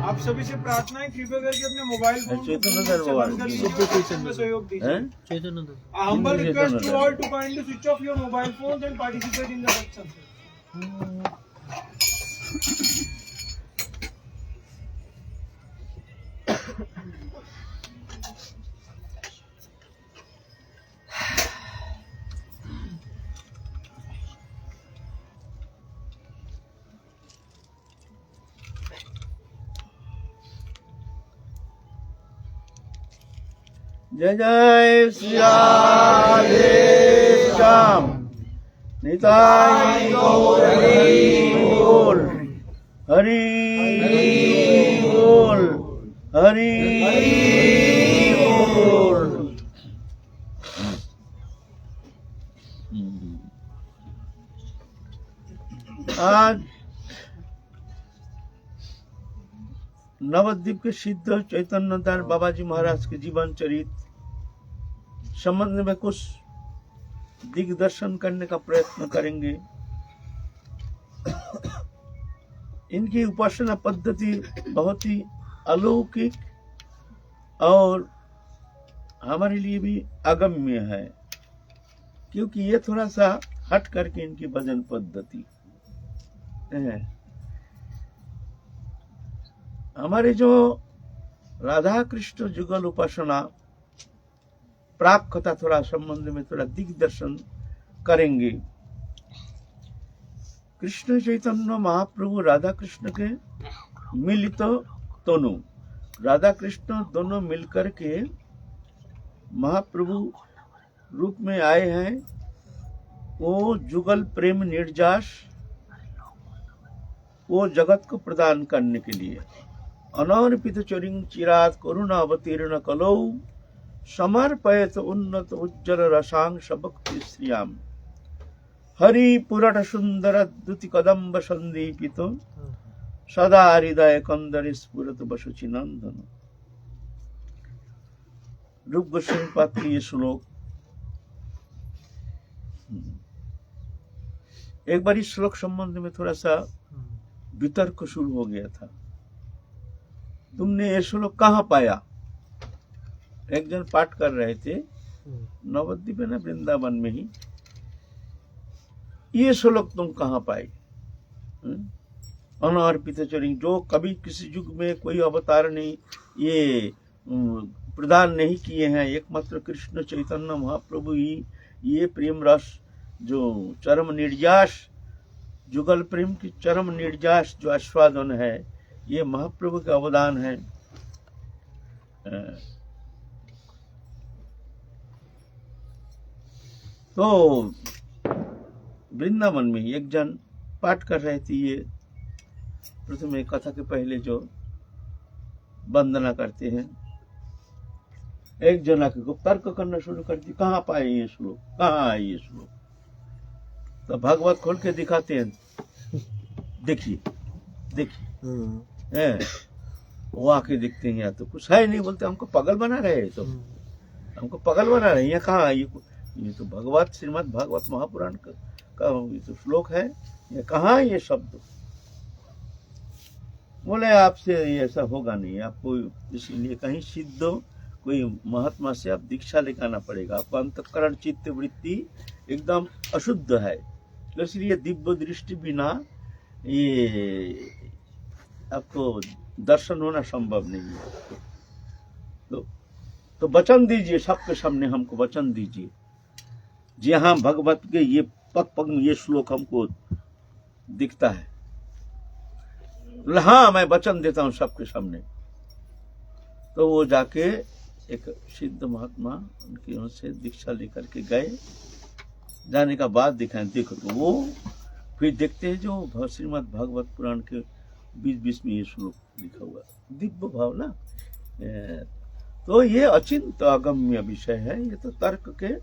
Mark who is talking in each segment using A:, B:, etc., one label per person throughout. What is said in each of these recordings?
A: आप सभी से प्रार्थना है कृपया करके अपने मोबाइल फोन में सहयोग दीजिए। A humble request to all to kindly switch off your mobile phones and participate in the section.
B: जय जय श्री राधे श्याम निताई गौर हरि बोल। हरि बोल, हरि बोल। आज नवद्वीप के सिद्ध चैतन्य दास बाबा जी महाराज के जीवन चरित्र संबंध में कुछ दिग्दर्शन करने का प्रयत्न करेंगे। इनकी उपासना पद्धति बहुत ही अलौकिक और हमारे लिए भी अगम्य है, क्योंकि ये थोड़ा सा हट करके इनकी भजन पद्धति है। हमारे जो राधा कृष्ण जुगल उपासना प्राक कथा थोड़ा संबंध में थोड़ा दिग्दर्शन करेंगे। कृष्ण चैतन्य महाप्रभु राधा कृष्ण के मिलित तनु, राधा कृष्ण दोनों मिलकर के महाप्रभु रूप में आए हैं। वो जुगल प्रेम निर्जास वो जगत को प्रदान करने के लिए अनर्पित चरिंग चिरात करुणा अवतीर्ण कलौ समर्पयत उन्नत उज्जवल रसांग भक्ति श्रियाम हरि पुरट सुंदर द्युति कदम्ब संदीपित सदा हृदय कंदर स्फुरत बसुचि नंदन। रूप गोस्वामी पाद के ये श्लोक, एक बार इस श्लोक संबंध में थोड़ा सा वितर्क शुरू हो गया था। तुमने ये श्लोक कहाँ पाया? एक जन पाठ कर रहे थे नवद्वीप में, वृंदावन में ही। ये श्लोक तुम कहाँ पाए? अनर्पित चरिंग, जो कभी किसी युग में कोई अवतार नहीं ये प्रदान नहीं किए हैं, एकमात्र कृष्ण चैतन्य महाप्रभु ही ये प्रेम रस जो चरम निर्यास, जुगल प्रेम की चरम निर्यास जो आस्वादन है, ये महाप्रभु का अवदान है। तो वृंदावन में एक जन पाठ कर रहे थे। ये प्रथम कथा के पहले जो वंदना करते हैं, एक जना के तर्क करना शुरू कर दी, कहाँ पाए ये श्लोक, कहाँ है ये श्लोक? तो भागवत खोल के दिखाते हैं, देखिए देखिए, वो आके देखते हैं, या तो कुछ है नहीं, बोलते हमको पागल बना रहे हैं, तो हमको पागल बना रहे हैं। ये कहाँ है? ये तो भगवत श्रीमद् भागवत महापुराण का ये तो श्लोक है, ये कहाँ है ये शब्द? बोले आपसे ऐसा होगा नहीं, आपको इसीलिए कहीं सिद्ध कोई महात्मा से आप दीक्षा लेकर पड़ेगा। आपका अंतःकरण चित्त वृत्ति एकदम अशुद्ध है, इसलिए दिव्य दृष्टि बिना ये आपको दर्शन होना संभव नहीं है। तो वचन दीजिए, सबके सामने हमको वचन दीजिए, जी हाँ भगवत के ये पग में ये श्लोक हमको दिखता है। हाँ मैं वचन देता हूँ सबके सामने। तो वो जाके एक सिद्ध महात्मा उनकी ओर से दीक्षा लेकर के गए। जाने का बाद दिखाएं, देखो तो वो फिर देखते हैं जो श्रीमद् भागवत पुराण के 20 में ये श्लोक लिखा हुआ, दिव्य भाव ना। तो ये अचिंत अगम्य विषय है, ये तो तर्क के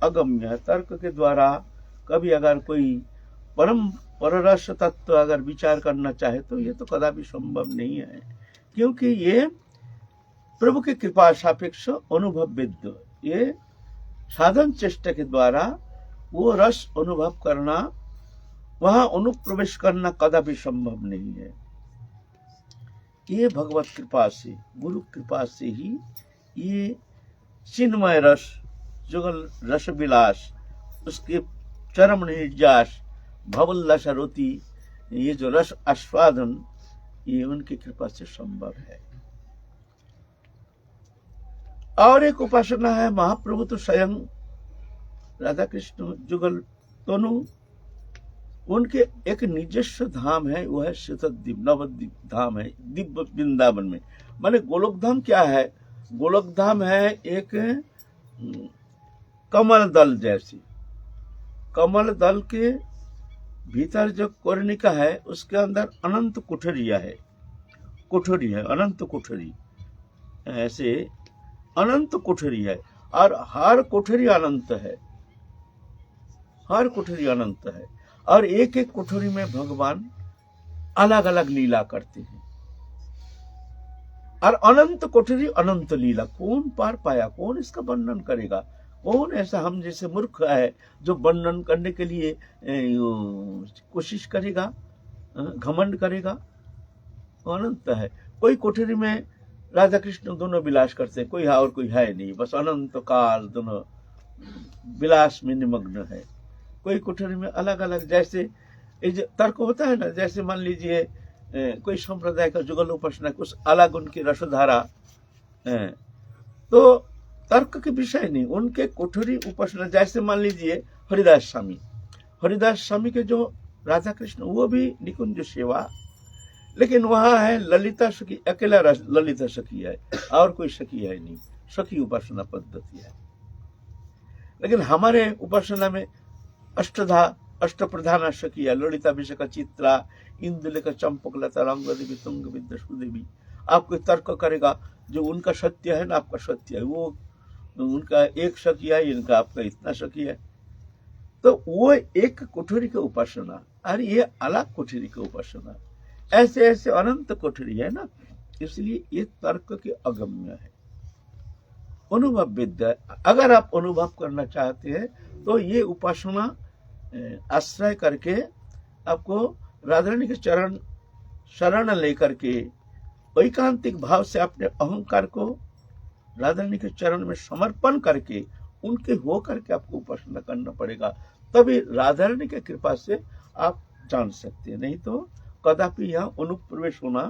B: अगम्य है। तर्क के द्वारा कभी अगर कोई परम पररस तत्व अगर विचार करना चाहे तो ये तो कदापि संभव नहीं है, क्योंकि ये प्रभु की कृपा सापेक्ष अनुभव विद्ध, ये साधन चेष्टा के द्वारा वो रस अनुभव करना, वहां अनुप्रवेश करना कदापि संभव नहीं है। ये भगवत कृपा से, गुरु कृपा से ही ये चिन्मय रस, जुगल रस विलास, उसके चरम निर्यास, भवोल्लास रोति, ये जो रस आस्वादन, ये उनकी कृपा से संभव है। और एक उपासना है, महाप्रभु तो स्वयं राधा कृष्ण जुगल दोनों, उनके एक निजस्व धाम है, वो है शीतद्वीप, नवद्वीप धाम है दिव्य वृंदावन में। माने गोलोक धाम क्या है? गोलोक धाम है एक कमल दल जैसी, कमल दल के भीतर जो कर्णिका है उसके अंदर अनंत कोठरियां है, कोठरी है, अनंत कोठरी, ऐसे अनंत कोठरी है, और हर कोठरी अनंत है, हर कोठरी अनंत है, और एक एक कोठरी में भगवान अलग अलग लीला करते हैं, और अनंत कोठरी अनंत लीला। कौन पार पाया, कौन इसका वर्णन करेगा, कौन ऐसा हम जैसे मूर्ख है जो वर्णन करने के लिए कोशिश करेगा, घमंड करेगा। अनंत है। कोई कोठरी में राधा कृष्ण दोनों विलास करते हैं, कोई है और कोई है नहीं, बस अनंत काल दोनों विलास में निमग्न है। कोई कोठरी में अलग अलग, जैसे तर्क होता है ना, जैसे मान लीजिए कोई संप्रदाय का जुगल उपासना, कुछ अलग उनकी रसधारा है, तो तर्क के विषय नहीं, उनके कोठरी उपासना। जैसे मान लीजिए हरिदास स्वामी, हरिदास स्वामी के जो राधा कृष्ण वो भी निकुंज सेवा, लेकिन वहां है ललिता सखी, अकेला ललिता सखी है और कोई सखी है नहीं, सखी उपासना पद्धति है। लेकिन हमारे उपासना में अष्टधा अष्ट प्रधान सखी है, ललिता विशाखा चित्रा इंदुलेखा चंपकलता रंगदेवी तुंग विद्या सुदेवी। आपको तर्क करेगा जो उनका सत्य है ना आपका सत्य है, वो उनका एक सखी है, इनका आपका इतना सखी है, तो वो एक कोठरी की उपासना और ये अलग कोठरी की उपासना, ऐसे ऐसे अनंत कोठरी है ना। इसलिए ये तर्क के अगम्य है, अनुभव विद्या। अगर आप अनुभव करना चाहते हैं तो ये उपासना आश्रय करके आपको राधा रानी के चरण शरण लेकर के ऐकांतिक भाव से अपने अहंकार को राधा रानी के चरण में समर्पण करके उनके हो करके आपको उपासना करना पड़ेगा, तभी राधा रानी की कृपा से आप जान सकते हैं। नहीं तो कदापि यहाँ अनुप्रवेश होना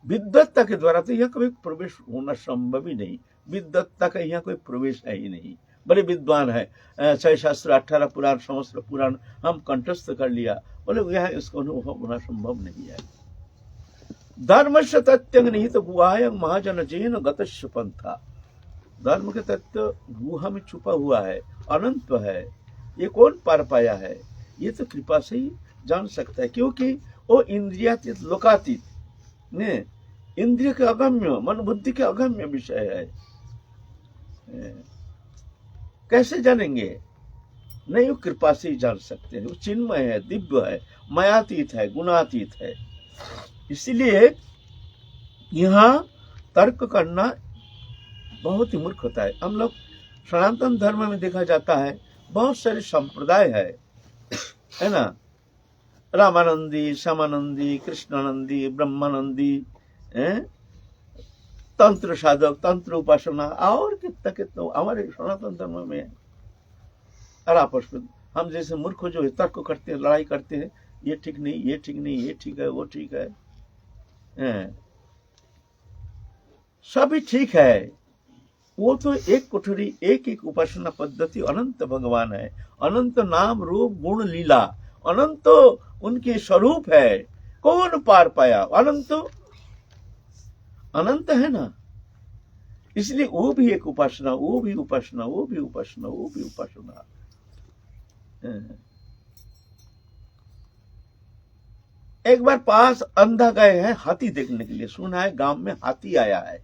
B: विद्वत्ता के द्वारा तो यहाँ कभी प्रवेश होना संभव ही नहीं। विद्वत्ता का यहाँ कोई प्रवेश है ही नहीं। बड़े विद्वान है, 6 शास्त्र 18 पुराण समस्त पुराण हम कंठस्थ कर लिया, बोले यहाँ इसको अनुभव होना संभव नहीं है। धर्म से तथ्य निहित गुहाय महाजन जैन गतस्य पंथा। धर्म के तत्व गुहा में छुपा हुआ है, अनंत है, ये कौन पार पाया है, ये तो कृपा से ही जान सकता है, क्योंकि वो इंद्रियातीत लोकातीत ने इंद्रिय के अगम्य मन बुद्धि के अगम्य विषय है। कैसे जानेंगे? नहीं, वो कृपा से ही जान सकते हैं। वो चिन्मय है, दिव्य है, मायातीत है, गुणातीत है। इसलिए यहाँ तर्क करना बहुत ही मूर्ख होता है। हम लोग सनातन धर्म में देखा जाता है बहुत सारे संप्रदाय है ना, रामानंदी, श्यामानंदी, कृष्णानंदी, ब्रह्मानंदी, तंत्र साधक, तंत्र उपासना और कितना कितना हमारे सनातन धर्म में है। और आपस में हम जैसे मूर्ख जो है तर्क करते हैं, लड़ाई करते हैं, ये ठीक नहीं, ये ठीक नहीं, ये ठीक है, वो ठीक है। सभी ठीक है, वो तो एक कोठरी एक एक उपासना पद्धति अनंत भगवान है, अनंत नाम रूप गुण लीला, अनंत उनके स्वरूप है। कौन पार पाया? अनंत अनंत है ना। इसलिए वो भी एक उपासना, वो भी उपासना, वो भी उपासना, वो भी उपासना। एक बार पास अंधा गए हैं हाथी देखने के लिए, सुना है गांव में हाथी आया है,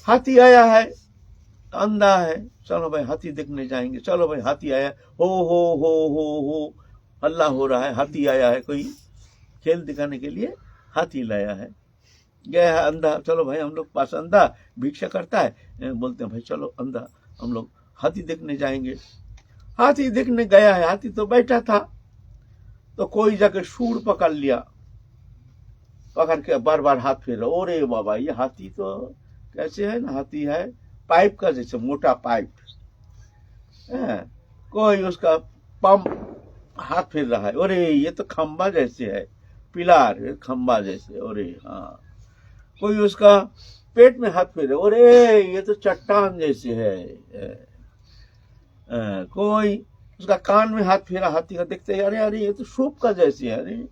B: हाथी आया है, अंधा है, चलो भाई हाथी देखने जाएंगे, चलो भाई हाथी आया, हो हल्ला हो रहा है, हाथी आया है, कोई खेल दिखाने के लिए हाथी लाया है। गया है अंधा, चलो भाई हम लोग पास अंधा भिक्षा करता है, बोलते हैं भाई चलो अंधा हम लोग हाथी देखने जाएंगे। हाथी देखने गया है, हाथी तो बैठा था, तो कोई जाके सूंड पकड़ लिया, पकड़ के बार बार हाथ फेरा। ओरे बाबा, ये हाथी तो कैसे है ना, हाथी है पाइप का जैसे मोटा पाइप, कोई उसका पंप हाथ फेर रहा है, अरे ये तो खंबा जैसे है, पिलार खंबा जैसे, अरे हाँ। कोई उसका पेट में हाथ फेरे, अरे ये तो चट्टान जैसे है। कोई उसका कान में हाथ फेरा हाथी का, देखते अरे अरे ये तो सूप का जैसे है, अरे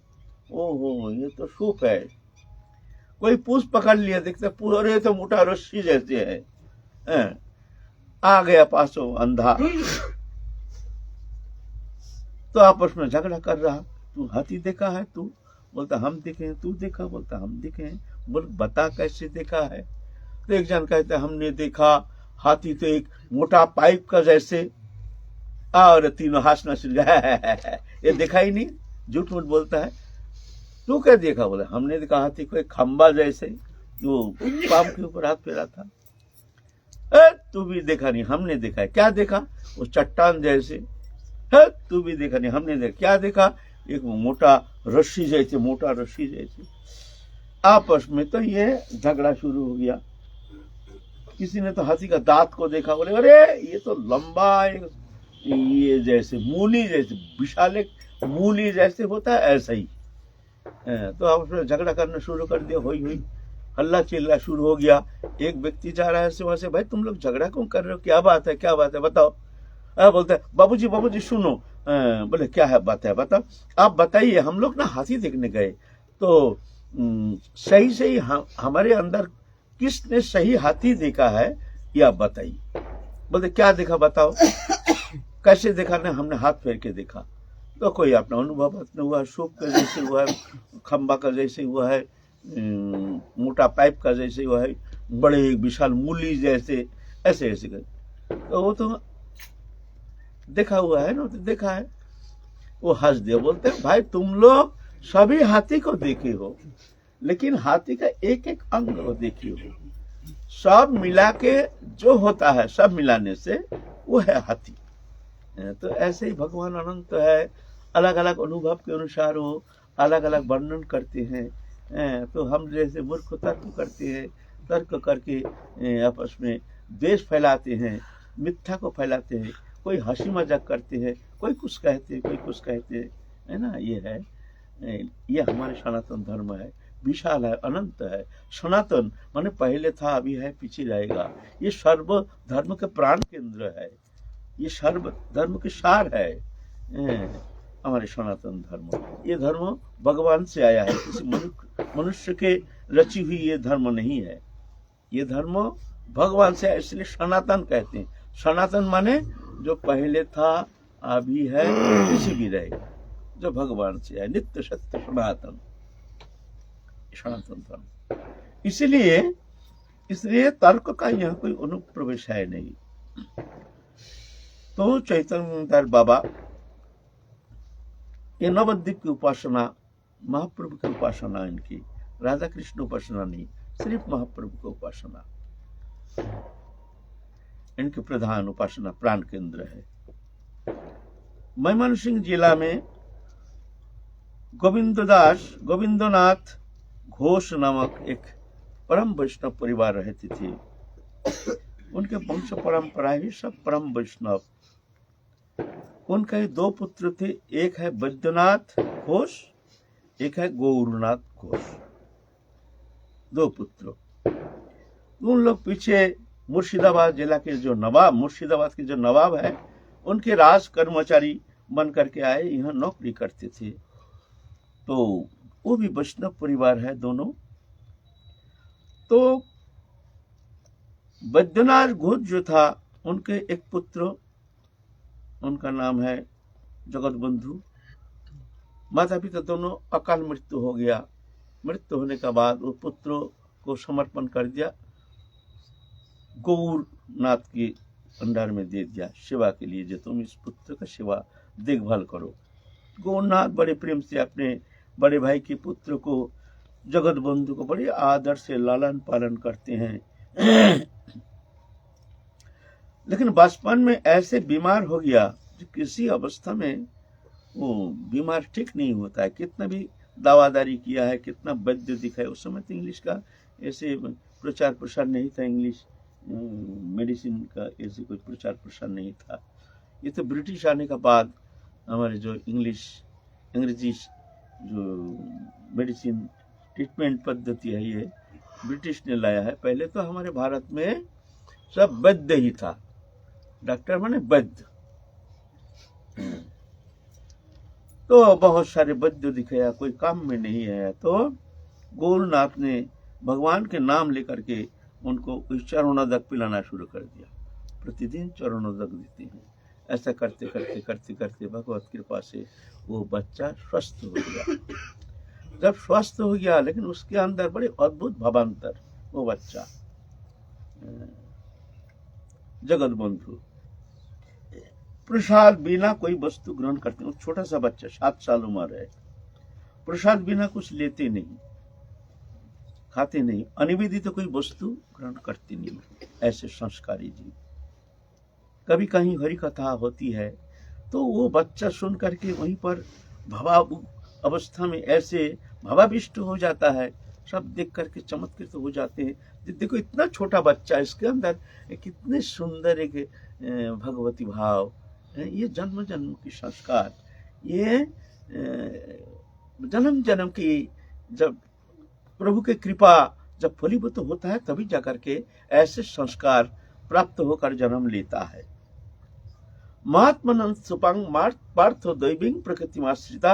B: ओहो ये तो सूप है। कोई पूछ पकड़ लिया, देखते पूछ, अरे तो मोटा रस्सी जैसे है। आ गया पासो अंधा, तो आपस में झगड़ा कर रहा, तू हाथी देखा है? तू बोलता हम देखे हैं। तू देखा? बोलता हम देखे हैं। बोल बता कैसे देखा है? तो एक जन कहता है हमने देखा हाथी तो एक मोटा पाइप का जैसे, और तीनों हंसना शुरू ये देखा ही नहीं, झूठ मूठ बोलता है। तू क्या देखा? बोले हमने देखा हाथी को एक खंबा जैसे, जो पाम के ऊपर हाथ फेरा था। तू भी देखा नहीं, हमने देखा है। क्या देखा? वो चट्टान जैसे। तू भी देखा नहीं, हमने देखा। क्या देखा? एक मोटा रस्सी जैसे, मोटा रस्सी जैसे। आपस में तो ये झगड़ा शुरू हो गया। किसी ने तो हाथी का दांत को देखा, बोले अरे ये तो लंबा ये जैसे मूली जैसे, विशाल मूली जैसे होता है ऐसा ही। तो आपस में झगड़ा करना शुरू कर दिया। हुई हल्ला चिल्ला शुरू हो गया। एक व्यक्ति जा रहा है से वहां से, भाई तुम लोग झगड़ा क्यों कर रहे हो? क्या बात है? क्या बात है बताओ। बोलता है बाबूजी सुनो। बोले क्या है बात है बताओ। आप बताइए, हम लोग ना हाथी देखने गए तो सही हमारे अंदर किसने सही हाथी देखा है ये आप बताइए। बोलते क्या देखा बताओ। कैसे देखा? ना हमने हाथ फेर के देखा। तो कोई अपना अनुभव अपने हुआ, सूप का जैसे हुआ है, खंबा का जैसे हुआ है, मोटा पाइप का जैसे हुआ है, बड़े विशाल मूली जैसे, ऐसे ऐसे कर। तो वो तो देखा हुआ है ना, तो देखा है। वो हंस दिया, बोलते हैं भाई तुम लोग सभी हाथी को देखे हो, लेकिन हाथी का एक एक अंग को देखे हो। सब मिला के जो होता है, सब मिलाने से वो है हाथी। तो ऐसे ही भगवान अनंत है, अलग अलग अनुभव के अनुसार वो अलग अलग वर्णन करते हैं। तो हम जैसे मूर्ख तर्क करते हैं, तर्क करके आपस में द्वेष फैलाते हैं, मिथ्या को फैलाते हैं। कोई हंसी मजाक करते हैं, कोई कुछ कहते हैं, कोई कुछ कहते हैं, है ना। ये है, ये हमारे सनातन धर्म है। विशाल है, अनंत है। सनातन माने पहले था, अभी है, पीछे रहेगा। ये सर्व धर्म के प्राण केंद्र है, ये सर्व धर्म के सार है हमारे सनातन धर्म। ये धर्म भगवान से आया है, किसी मनुष्य के रची हुई ये धर्म नहीं है। ये धर्म भगवान से आया, इसलिए सनातन कहते हैं। सनातन माने जो पहले था, अभी है, किसी भी रहेगा, जो भगवान से है, नित्य सत्य सनातन, सनातन धर्म। इसलिए तर्क का यहाँ कोई अनुप्रवेश है नहीं। तो चैतन्य बाबा ये नवद्वीप की उपासना, महाप्रभु की उपासना, इनकी राधा कृष्ण उपासना नहीं, सिर्फ महाप्रभु की उपासना इनकी प्रधान उपासना, प्राण केंद्र है। मैमन सिंह जिला में गोविंदनाथ घोष नामक एक परम वैष्णव परिवार रहते थे। उनके वंश परंपरा ही सब परम वैष्णव। उनके दो पुत्र थे, एक है बैद्यनाथ घोष, एक है गौरनाथ घोष, दो पुत्र। उन लोग पीछे मुर्शिदाबाद जिला के जो नवाब, मुर्शिदाबाद के जो नवाब है, उनके राज कर्मचारी बन करके आए, यहाँ नौकरी करते थे। तो वो भी वैष्णव परिवार है दोनों। तो बैद्यनाथ घोष जो था, उनके एक पुत्र, उनका नाम है जगत बंधु। माता पिता दोनों अकाल मृत्यु हो गया। मृत्यु होने के बाद वो पुत्र को समर्पण कर दिया, गौरनाथ के अंडर में दे दिया सेवा के लिए, जो तुम इस पुत्र का सेवा देखभाल करो। गौरनाथ बड़े प्रेम से अपने बड़े भाई के पुत्र को, जगत बंधु को, बड़े आदर से लालन पालन करते हैं। लेकिन बचपन में ऐसे बीमार हो गया, जो किसी अवस्था में वो बीमार ठीक नहीं होता है। कितना भी दवादारी किया है, कितना वैद्य दिखाए, उस समय तो इंग्लिश का ऐसे प्रचार प्रसार नहीं था, इंग्लिश मेडिसिन का ऐसे कोई प्रचार प्रसार नहीं था। ये तो ब्रिटिश आने के बाद हमारे जो अंग्रेजी जो मेडिसिन ट्रीटमेंट पद्धति है, ये ब्रिटिश ने लाया है। पहले तो हमारे भारत में सब वैद्य ही था, डॉक्टर माने वैद्य। तो बहुत सारे वैद्य दिखाया, कोई काम में नहीं आया। तो गौरनाथ ने भगवान के नाम लेकर के उनको चरणोदक पिलाना शुरू कर दिया। प्रतिदिन चरणोदक देते हैं। ऐसा करते करते करते करते भगवत कृपा से वो बच्चा स्वस्थ हो गया। जब स्वस्थ हो गया, लेकिन उसके अंदर बड़े अद्भुत भावांतर, वो बच्चा जगत बंधु प्रसाद बिना कोई वस्तु ग्रहण करते नहीं। छोटा सा बच्चा 7 साल उम्र है, प्रसाद बिना कुछ लेते नहीं, खाते नहीं, अनिवेदित कोई वस्तु ग्रहण करते नहीं, ऐसे संस्कारी जीव। कभी कहीं हरि कथा होती है तो वो बच्चा सुन करके वहीं पर भाव अवस्था में ऐसे भावाविष्ट हो जाता है, सब देख करके चमत्कृत हो जाते हैं। देखो इतना छोटा बच्चा, इसके अंदर कितने सुंदर एक भगवती भाव, ये जन्म जन्म की संस्कार, ये जन्म जन्म की जब प्रभु की कृपा जब फलीभूत होता है तभी जाकर के ऐसे संस्कार प्राप्त होकर जन्म लेता है। महात्मन सुपंग पार्थो दैविंग प्रकृतिमाश्रिता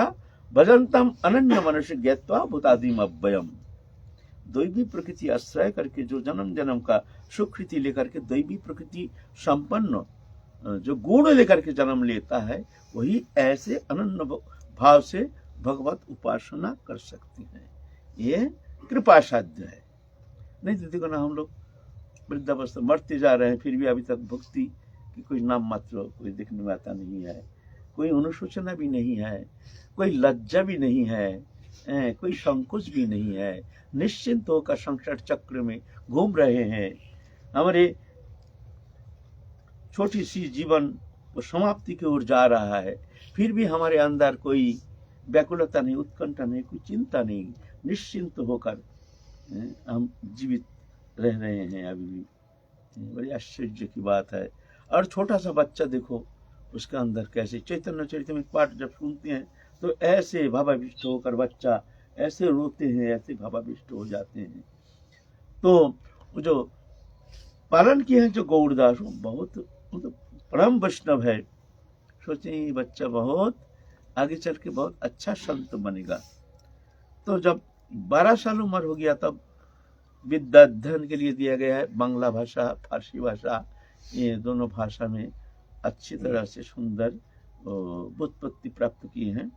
B: भजंतम अनन्य मनुष्य ज्ञात्वा भूतादिम अव्ययम। दैवी प्रकृति आश्रय करके जो जन्म जन्म का सुकृति लेकर के दैवी प्रकृति संपन्न जो गुण लेकर के जन्म लेता है, वही ऐसे अनन्य भाव से भगवत उपासना कर सकते हैं। ये कृपा साध्य है। नहीं तो देखो ना, हम लोग वृद्धावस्था मरते जा रहे हैं, फिर भी अभी तक भक्ति की कोई नाम मात्र कोई देखने में आता नहीं है, कोई अनुशोचना भी नहीं है, कोई लज्जा भी नहीं है, कोई संकोच भी नहीं है, निश्चिंत होकर संसार चक्र में घूम रहे हैं। हमारे छोटी सी जीवन वो समाप्ति की ओर जा रहा है, फिर भी हमारे अंदर कोई व्याकुलता नहीं, उत्कंठा नहीं, कोई चिंता नहीं, निश्चिंत होकर हम जीवित रह रहे हैं अभी भी। बड़ी आश्चर्य की बात है। और छोटा सा बच्चा देखो, उसके अंदर कैसे चैतन्य चरितमृत पाठ जब सुनते हैं तो ऐसे भावाविष्ट होकर बच्चा ऐसे रोते हैं, ऐसे भावाविष्ट हो जाते हैं। तो जो पालन किए हैं जो गौरदास, बहुत परम वैष्णव है। सोचे ये बच्चा बहुत आगे चल के बहुत अच्छा संत बनेगा। तो जब 12 साल उम्र हो गया तब विद्या अध्ययन के लिए दिया गया है। बांग्ला भाषा, फारसी भाषा, ये दोनों भाषा में अच्छी तरह से सुंदर व्युत्पत्ति प्राप्त किए हैं।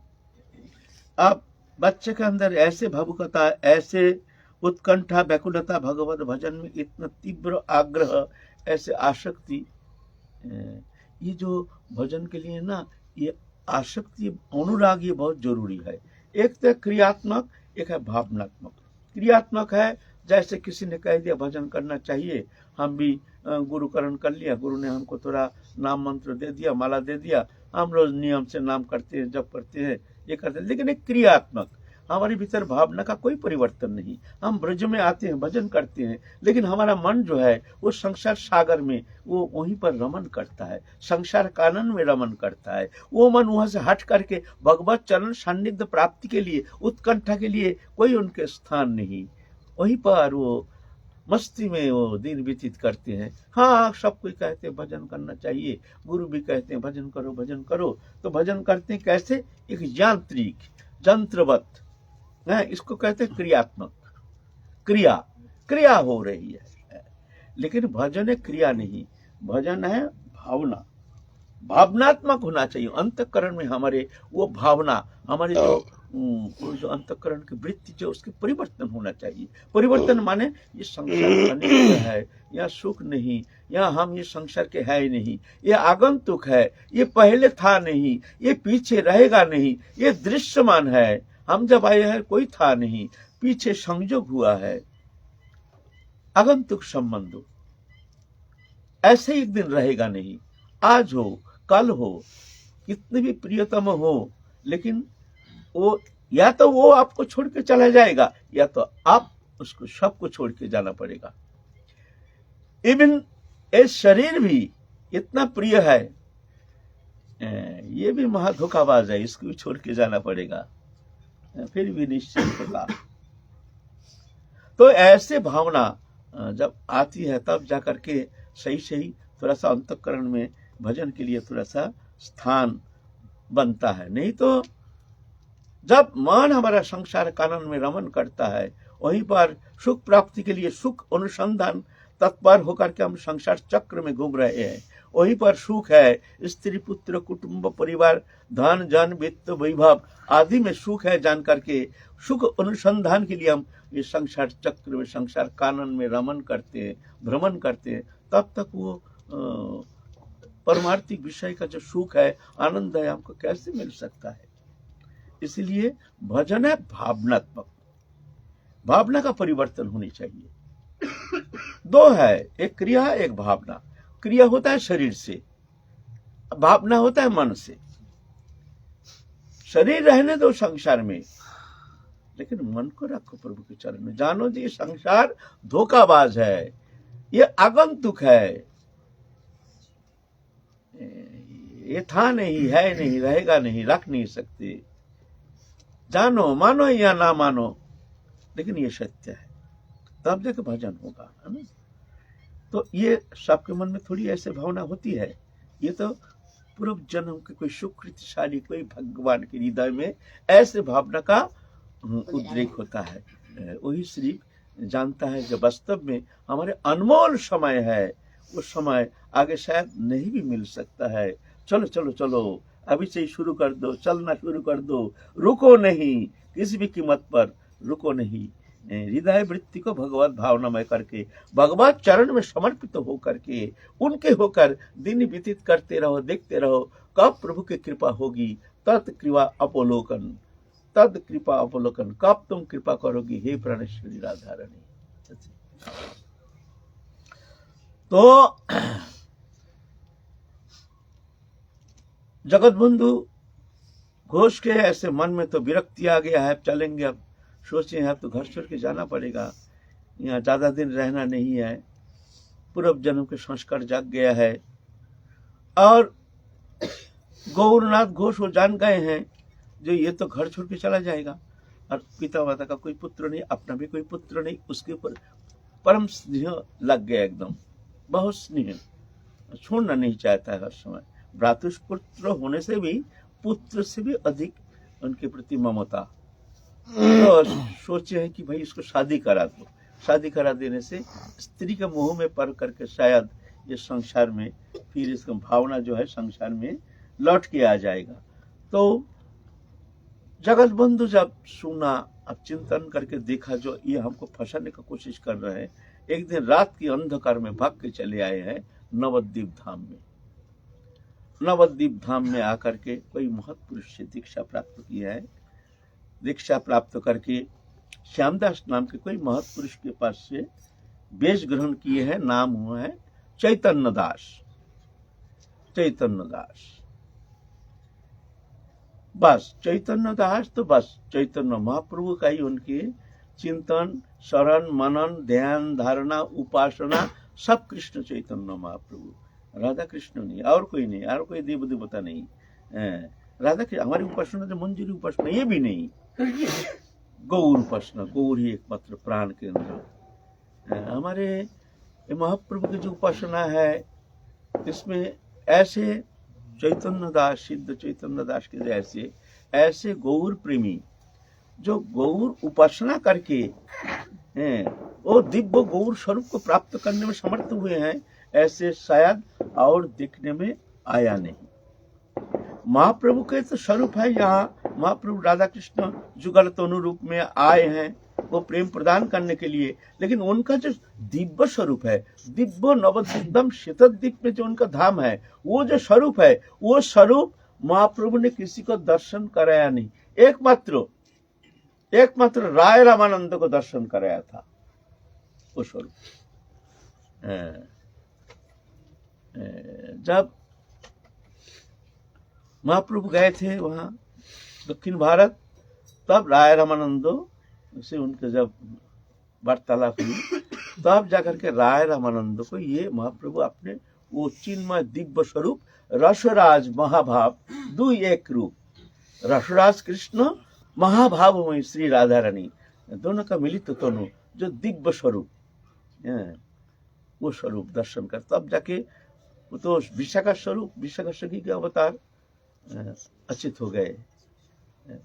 B: अब बच्चे के अंदर ऐसे भावुकता, ऐसे उत्कंठा, व्याकुलता, भगवत भजन में इतना तीव्र आग्रह, ऐसे आसक्ति, ये जो भजन के लिए ना, ये आसक्ति, अनुराग, ये बहुत जरूरी है। एक तो क्रियात्मक, एक है भावनात्मक। क्रियात्मक है, जैसे किसी ने कह दिया भजन करना चाहिए, हम भी गुरुकरण कर लिया, गुरु ने हमको थोड़ा नाम मंत्र दे दिया, माला दे दिया, हम रोज नियम से नाम करते हैं, जप करते हैं, ये करते हैं। लेकिन एक क्रियात्मक, हमारे भीतर भावना का कोई परिवर्तन नहीं। हम ब्रज में आते हैं, भजन करते हैं, लेकिन हमारा मन जो है वो संसार सागर में वो वहीं पर रमन करता है, संसार कानन में रमन करता है। वो मन वहां से हट करके भगवत चरण सान्निध्य प्राप्ति के लिए, उत्कंठा के लिए कोई उनके स्थान नहीं। वहीं पर वो मस्ती में वो दिन व्यतीत करते हैं। हाँ, सब कोई कहते हैं भजन करना चाहिए, गुरु भी कहते हैं भजन करो भजन करो। तो भजन करते हैं कैसे? एक यांत्रिक, जंत्रवत है, इसको कहते हैं क्रियात्मक। क्रिया हो रही है, लेकिन भजन है क्रिया नहीं, भजन है भावना। भावनात्मक होना चाहिए अंतःकरण में हमारे, वो भावना हमारे जो अंतःकरण की वृत्ति जो, उसके परिवर्तन होना चाहिए। परिवर्तन माने ये संसार अनित्य है, या सुख नहीं, या हम ये संसार के है ही नहीं, ये आगंतुक है, ये पहले था नहीं, ये पीछे रहेगा नहीं, ये दृश्यमान है। हम जब आए हैं कोई था नहीं, पीछे संयोग हुआ है, आगंतुक संबंध, ऐसे एक दिन रहेगा नहीं। आज हो, कल हो, कितने भी प्रियतम हो, लेकिन वो या तो वो आपको छोड़ के चला जाएगा, या तो आप उसको सबको छोड़ के जाना पड़ेगा। इवन ये शरीर भी इतना प्रिय है, ये भी महाधोखाबाज है, इसको भी छोड़ के जाना पड़ेगा, फिर भी निश्चित होगा। तो ऐसे भावना जब आती है तब जाकर के सही थोड़ा सा अंतःकरण में भजन के लिए थोड़ा सा स्थान बनता है। नहीं तो जब मन हमारा संसार कानन में रमन करता है, वहीं पर सुख प्राप्ति के लिए सुख अनुसंधान तत्पर होकर के हम संसार चक्र में घूम रहे हैं, वहीं पर सुख है। स्त्री पुत्र कुटुंब परिवार धन जन वित्त वैभव आदि में सुख है जान करके सुख अनुसंधान के लिए हम ये संसार चक्र में संसार कानन में रमन करते हैं, भ्रमण करते हैं, तब तक वो परमार्थिक विषय का जो सुख है, आनंद है, हमको कैसे मिल सकता है। इसलिए भजन है भावनात्मक, भावना का परिवर्तन होनी चाहिए। दो है, एक क्रिया एक भावना। क्रिया होता है शरीर से, भावना होता है मन से। शरीर रहने दो संसार में, लेकिन मन को रखो प्रभु के चरण में। जानो जी संसार धोखाबाज है, ये आगंतुक है, ये था नहीं, है नहीं, रहेगा नहीं, रख नहीं सकते। जानो, मानो या ना मानो, लेकिन ये सत्य है, तब जाके भजन होगा, है ना। तो ये सबके मन में थोड़ी ऐसे भावना होती है। ये तो पूर्व जन्म के कोई सुकृतशाली कोई भगवान के हृदय में ऐसे भावना का उद्रेक होता है। वही सिर्फ जानता है कि वास्तव में हमारे अनमोल समय है, उस समय आगे शायद नहीं भी मिल सकता है। चलो चलो चलो, अभी से ही शुरू कर दो, चलना शुरू कर दो, रुको नहीं, किसी भी कीमत पर रुको नहीं। हृदय वृत्ति को भगवत भावनामय करके, भगवत चरण में समर्पित हो करके, उनके होकर दिन व्यतीत करते रहो, देखते रहो कब प्रभु की कृपा होगी। तत् कृपा अवलोकन, तद कृपा अवलोकन, कब तुम कृपा करोगी हे प्राणेश्वरी राधा रानी। तो जगत बंधु घोष के ऐसे मन में तो विरक्ति आ गया है, चलेंगे अब, सोचे हैं तो घर छोड़ के जाना पड़ेगा, यहाँ ज्यादा दिन रहना नहीं है, पूर्व जन्म के संस्कार जाग गया है। और गौरनाथ घोष वो जान गए हैं जो ये तो घर छोड़ के चला जाएगा, और पिता माता का कोई पुत्र नहीं, अपना भी कोई पुत्र नहीं, उसके ऊपर परम स्नेह लग गया, एकदम बहुत स्नेह, छोड़ना नहीं चाहता है हर समय। भ्रातुष्पुत्र होने से भी पुत्र से भी अधिक उनके प्रति ममता। तो सोचे हैं कि भाई इसको शादी करा दो, शादी करा देने से स्त्री के मोह में पड़ करके शायद ये संसार में फिर इसका भावना जो है संसार में लौट के आ जाएगा। तो जगत बंधु जब सुना, अब चिंतन करके देखा जो ये हमको फंसाने का कोशिश कर रहे हैं, एक दिन रात की अंधकार में भाग के चले आए हैं नवद्वीप धाम में। नवद्वीप धाम में आकर के कोई महत्पुरुष से दीक्षा प्राप्त की है। दीक्षा प्राप्त करके श्यामदास नाम के कोई महत्पुरुष के पास से वेश ग्रहण किए हैं। नाम हुआ है चैतन्य दास। चैतन्य दास, बस चैतन्य दास, तो बस चैतन्य महाप्रभु का ही उनके चिंतन, शरण, मनन, ध्यान, धारणा, उपासना सब कृष्ण चैतन्य महाप्रभु, राधा कृष्ण नहीं, और कोई नहीं, और कोई देव देवता नहीं। राधा कृष्ण हमारी उपासना जो मंजूरी उपासना ये भी नहीं, गौर उपासना, गौर ही एकमात्र प्राण केंद्र। हमारे महाप्रभु की जो उपासना है इसमें ऐसे चैतन्य दास, सिद्ध चैतन्य दास के जैसे ऐसे गौर प्रेमी जो गौर उपासना करके वो दिव्य गौर स्वरूप को प्राप्त करने में समर्थ हुए हैं, ऐसे शायद और दिखने में आया नहीं। महाप्रभु के तो स्वरूप है, यहाँ महाप्रभु राधा कृष्ण जुगल तनु रूप में आए हैं वो प्रेम प्रदान करने के लिए, लेकिन उनका जो दिव्य स्वरूप है, दिव्य नवद्वीपम शीतद्वीप में जो उनका धाम है, वो जो स्वरूप है, वो स्वरूप महाप्रभु ने किसी को दर्शन कराया नहीं। एकमात्र राय रामानंद को दर्शन कराया था वो स्वरूप। जब महाप्रभु गए थे वहां दक्षिण भारत, तब राय रामानंदो से उनके जब वार्तालाप हुई, तब जाकर के राय रामानंद को ये महाप्रभु अपने वो चिन्मय दिव्य स्वरूप रसराज महाभाव दु एक रूप, रसराज कृष्ण महाभावमय श्री राधा रानी, दोनों का मिलित तनु जो दिव्य स्वरूप, वो स्वरूप दर्शन कर, तब जाके वो तो विशाखा स्वरूप, विशाखा सखी के अवतार अचित हो गए।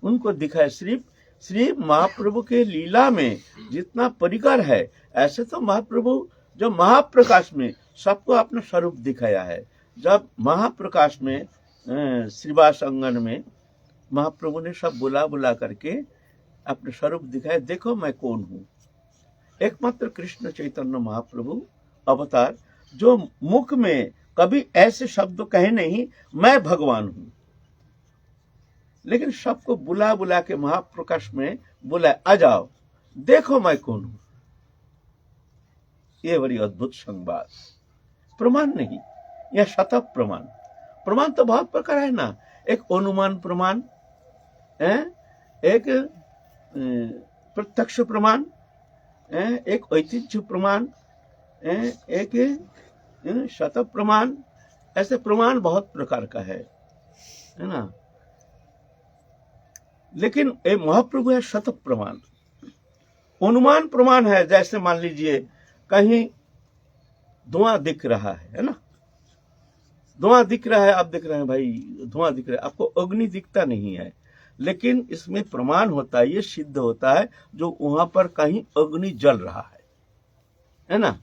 B: उनको दिखाए श्री महाप्रभु के लीला में जितना परिकर है, ऐसे तो महाप्रभु जो महाप्रकाश में सबको अपना स्वरूप दिखाया है। जब महाप्रकाश में श्रीवास अंगन में महाप्रभु ने सब बुला बुला करके अपने स्वरूप दिखाए, देखो मैं कौन हूं। एकमात्र कृष्ण चैतन्य महाप्रभु अवतार जो मुख में कभी ऐसे शब्द कहे नहीं मैं भगवान हूं, लेकिन सबको बुला बुला के महाप्रकाश में बुलाए, आ जाओ देखो मैं कौन हूं। ये बड़ी अद्भुत संवाद, प्रमाण नहीं, यह शतः प्रमाण। प्रमाण तो बहुत प्रकार है ना, एक अनुमान प्रमाण, एक प्रत्यक्ष प्रमाण, एक ऐतिह्य प्रमाण, एक शतः प्रमाण। ऐसे प्रमाण बहुत प्रकार का है ना। लेकिन ये महाप्रभु है शतः प्रमाण। अनुमान प्रमाण है, जैसे मान लीजिए कहीं धुआं दिख रहा है ना, धुआं दिख रहा है, आप दिख रहे हैं भाई धुआं दिख रहा है, आपको अग्नि दिखता नहीं है, लेकिन इसमें प्रमाण होता है, ये सिद्ध होता है जो वहां पर कहीं अग्नि जल रहा है ना।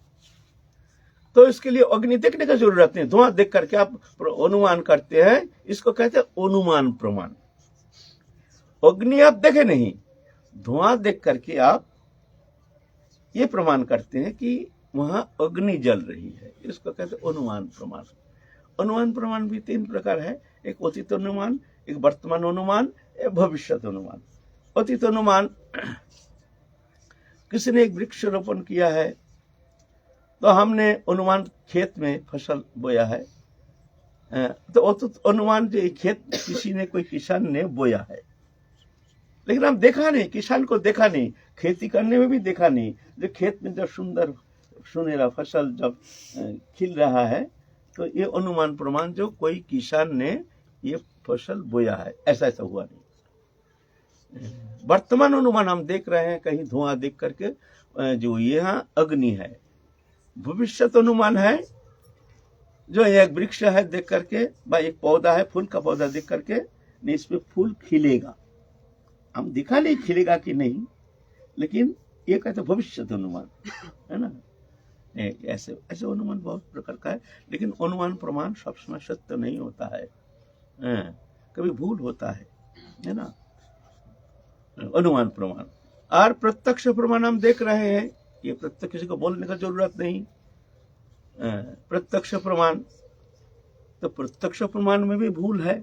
B: तो इसके लिए अग्नि देखने का जरूरत नहीं, धुआं देख करके आप अनुमान करते हैं, इसको कहते हैं अनुमान प्रमाण। अग्नि आप देखे नहीं, धुआं देख करके आप ये प्रमाण करते हैं कि वहां अग्नि जल रही है, इसको कहते हैं अनुमान प्रमाण। अनुमान प्रमाण भी 3 प्रकार है, एक अतीत अनुमान, एक वर्तमान अनुमान, एक भविष्यत अनुमान। अतीत अनुमान, किसी ने एक वृक्ष रोपण किया है तो हमने अनुमान खेत में फसल बोया है, तो अतीत अनुमान जो खेत किसी ने कोई किसान ने बोया है, लेकिन हम देखा नहीं, किसान को देखा नहीं, खेती करने में भी देखा नहीं, जो खेत में जब सुंदर सुनहरा फसल जब खिल रहा है तो ये अनुमान प्रमाण जो कोई किसान ने ये फसल बोया है, ऐसा ऐसा हुआ नहीं। वर्तमान अनुमान हम देख रहे हैं, कहीं धुआं देख करके जो यहाँ अग्नि है। भविष्यत अनुमान है जो एक वृक्ष है देख करके, भाई एक पौधा है, फूल का पौधा देख करके नहीं इसमें फूल खिलेगा, हम दिखा नहीं खिलेगा कि नहीं, लेकिन ये कहते भविष्यत अनुमान है ना। ऐसे ऐसे अनुमान बहुत प्रकार का है, लेकिन अनुमान प्रमाण सब समय सत्य नहीं होता है, कभी भूल होता है ना। अनुमान प्रमाण और प्रत्यक्ष प्रमाण हम देख रहे हैं, ये प्रत्यक्ष किसी को बोलने का जरूरत नहीं। प्रत्यक्ष प्रमाण, तो प्रत्यक्ष प्रमाण में भी भूल है।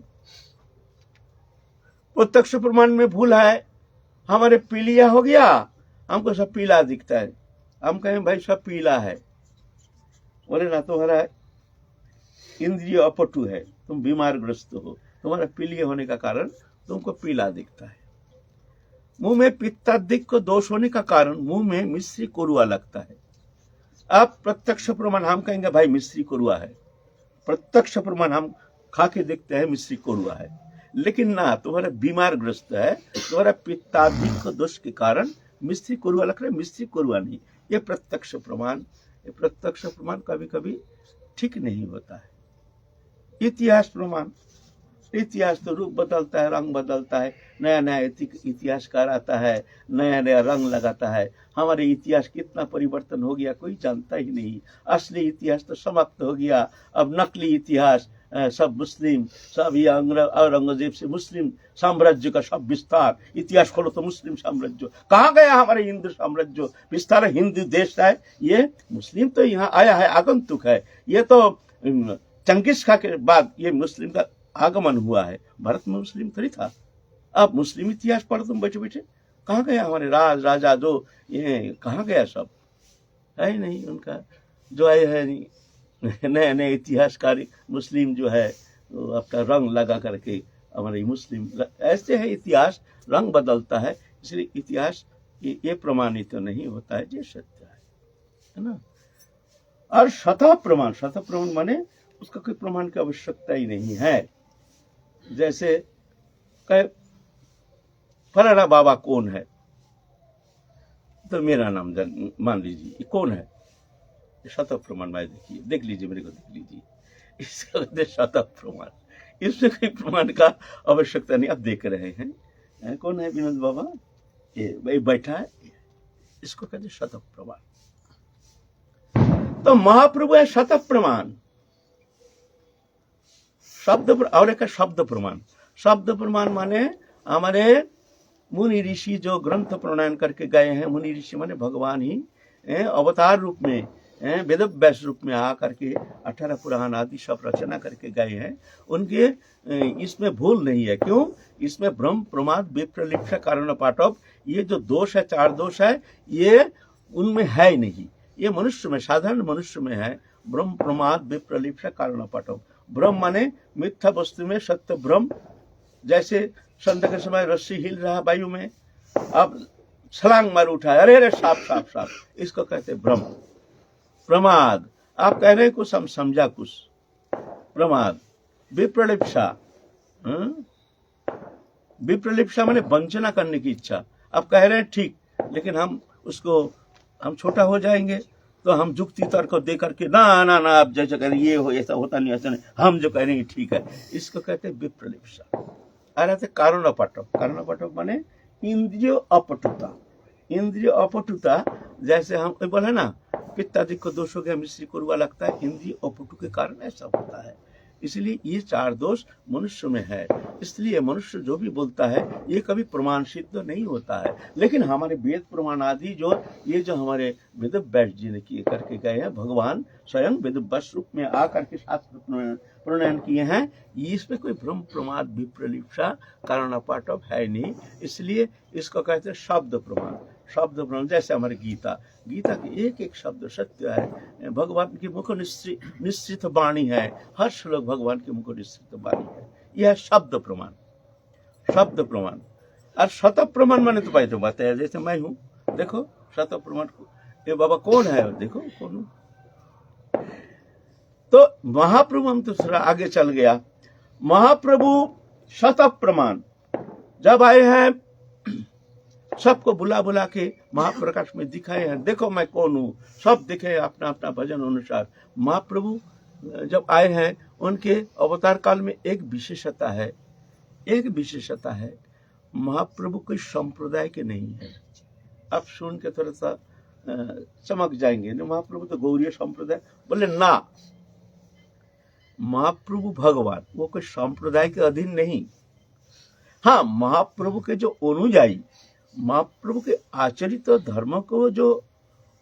B: प्रत्यक्ष प्रमाण में भूल है, हमारे पीलिया हो गया, हमको सब पीला दिखता है, हम कहें भाई सब पीला है, बोले ना तुम्हारा इंद्रिय अपटु है, तुम बीमार ग्रस्त हो, तुम्हारा पीलिया होने का कारण तुमको पीला दिखता है। मुंह में पित्ताधिक को दोष होने का कारण मुंह में मिश्री कोरुआ लगता है। अब प्रत्यक्ष प्रमाण हम कहेंगे भाई मिश्री कोरुआ है, प्रत्यक्ष प्रमाण हम खा के देखते हैं मिश्री कोरुआ है, लेकिन ना तुम्हारा बीमार ग्रस्त है, तुम्हारा पित्ताधिक दोष के कारण मिश्री कोरुआ लग रहा है, मिश्री कोरुआ नहीं। ये प्रत्यक्ष प्रमाण, ये प्रत्यक्ष प्रमाण कभी कभी ठीक नहीं होता है। इतिहास प्रमाण, इतिहास तो रूप बदलता है, रंग बदलता है, नया नया इतिहासकार आता है, नया नया रंग लगाता है। हमारे इतिहास कितना परिवर्तन हो गया कोई जानता ही नहीं। असली इतिहास तो समाप्त हो गया, अब नकली इतिहास, सब मुस्लिम, सब ये औरंगजेब से मुस्लिम साम्राज्य का सब विस्तार। इतिहास खोलो तो मुस्लिम साम्राज्य कहाँ गया, हमारे हिंदू साम्राज्य विस्तार, हिंदू देश है ये, मुस्लिम तो यहाँ आया है, आगंतुक है। ये तो चंगिस खां के बाद ये मुस्लिम का आगमन हुआ है, भारत में मुस्लिम थोड़ी था। अब मुस्लिम इतिहास पढ़ो तुम बैठे बैठे, कहाँ गया हमारे राज राजा, जो ये कहाँ गया, सब है ही नहीं उनका। जो आए है नए नए इतिहासकारी मुस्लिम जो है तो अपना रंग लगा करके हमारे मुस्लिम, ऐसे है इतिहास, रंग बदलता है, इसलिए इतिहास ये प्रमाणित तो नहीं होता है, ये सत्य है ना। और शतः प्रमाण, शतः प्रमाण माने उसका कोई प्रमाण की आवश्यकता ही नहीं है। जैसे कहे फलाना बाबा कौन है, तो मेरा नाम मान लीजिए, ये कौन है, शतः प्रमाण मैं देखिए, देख लीजिए, मेरे को देख लीजिए, इसका कहते शतः प्रमाण। इसमें कोई प्रमाण का आवश्यकता नहीं, आप देख रहे हैं कौन है विनोद बाबा, ये बैठा है, इसको कहते शतः प्रमाण। तो महाप्रभु है शतः प्रमाण। और एक है शब्द प्रमाण। शब्द प्रमाण माने हमारे मुनि ऋषि जो ग्रंथ प्रणयन करके गए हैं, मुनि ऋषि माने भगवान ही अवतार रूप में वेद व्यास रूप में आकर के 18 पुराण आदि सब रचना करके गए हैं, उनके इसमें भूल नहीं है। क्यों? इसमें भ्रम प्रमाद विप्रलिप्सा कारण पाठव, ये जो दोष है, 4 दोष है, ये उनमें है ही नहीं। ये मनुष्य में, साधारण मनुष्य में है। भ्रम प्रमाद विप्रलिप्सा कारण पाठव। भ्रम माने मिथ्या वस्तु में सत्य भ्रम, जैसे संध्या के समय रस्सी हिल रहा वायु में, अब छलांग मार उठा, अरे अरे साफ साफ साफ, इसको कहते भ्रम। प्रमाद, आप कह रहे हैं कुछ, हम समझा कुछ, प्रमाद। विप्रलिप्सा, विप्रलिप्सा माने वंचना करने की इच्छा। आप कह रहे हैं ठीक, लेकिन हम छोटा हो जाएंगे तो हम जुक्ति तर्क दे करके ना ना ना आप जैसे कह रहे हैं ये हो, ऐसा होता नहीं, ऐसा नहीं, हम जो कह रहे हैं ठीक है, इसको कहते हैं विप्रलिप्सा। आ रहा कारण पाठव। कारण पाठव माने इंद्रिय अपटुता। इंद्रिय अपटुता, जैसे हम बोले ना पित्तादि को दोषों के मिश्री कुरुआ लगता है, इंद्रिय अपटु के कारण ऐसा होता है। इसलिए ये 4 दोष मनुष्य में है। इसलिए मनुष्य जो भी बोलता है ये कभी प्रमाण सिद्ध नहीं होता है। लेकिन हमारे वेद प्रमाण आदि जो हमारे वेद व्यास जी ने किए करके गए हैं, भगवान स्वयं वेद व्यास रूप में आकर के शास्त्र प्रणयन किए हैं, इसमें कोई भ्रम प्रमाद विप्रलिप्सा कारण पाठव है नहीं। इसलिए इसको कहते हैं शब्द प्रमाण। शब्द प्रमाण जैसे हमारे गीता के एक एक शब्द सत्य है, भगवान की मुख निश्चित वाणी है, हर श्लोक भगवान की मुख निश्चित वाणी है। यह शब्द प्रमाण। शब्द प्रमाण और शत प्रमाण माने तो भाई तो बात है, जैसे मैं हूँ, देखो शत प्रमाण को, ये बाबा कौन है, देखो कौन हूँ। तो महाप्रभु, हम तो थोड़ा आगे चल गया, महाप्रभु शत प्रमाण जब आए हैं, सबको बुला बुला के महाप्रकाश में दिखाए हैं, देखो मैं कौन हूँ, सब दिखे अपना अपना भजन अनुसार। महाप्रभु जब आए हैं, उनके अवतार काल में एक विशेषता है, महाप्रभु कोई संप्रदाय के नहीं है। आप सुन के थोड़ा सा चमक जाएंगे, महाप्रभु तो गौरीय संप्रदाय, बोले ना, महाप्रभु भगवान, वो कोई संप्रदाय के अधीन नहीं। हाँ, महाप्रभु के जो अनुयायी, महाप्रभु के आचरित धर्म को जो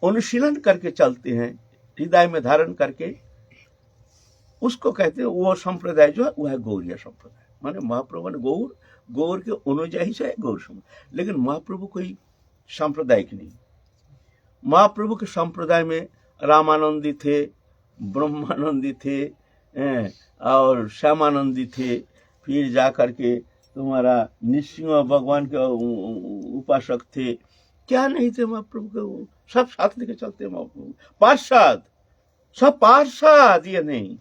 B: अनुशीलन करके चलते हैं, हृदय में धारण करके, उसको कहते हैं, वो संप्रदाय जो है वो है गौरीय संप्रदाय। माने महाप्रभु ने गौर के अनुयायी से गौर संप्रदाय। लेकिन महाप्रभु कोई सांप्रदायिक नहीं। महाप्रभु के संप्रदाय में रामानंदी थे, ब्रह्मानंदी थे और श्यामानंदी थे, फिर जा करके तुम्हारा निसिंह भगवान के उपासक थे। क्या नहीं थे महाप्रभु के, सब साथ लेके चलते हैं महाप्रभु। पार्षद, सब पार्षद, ये नहीं।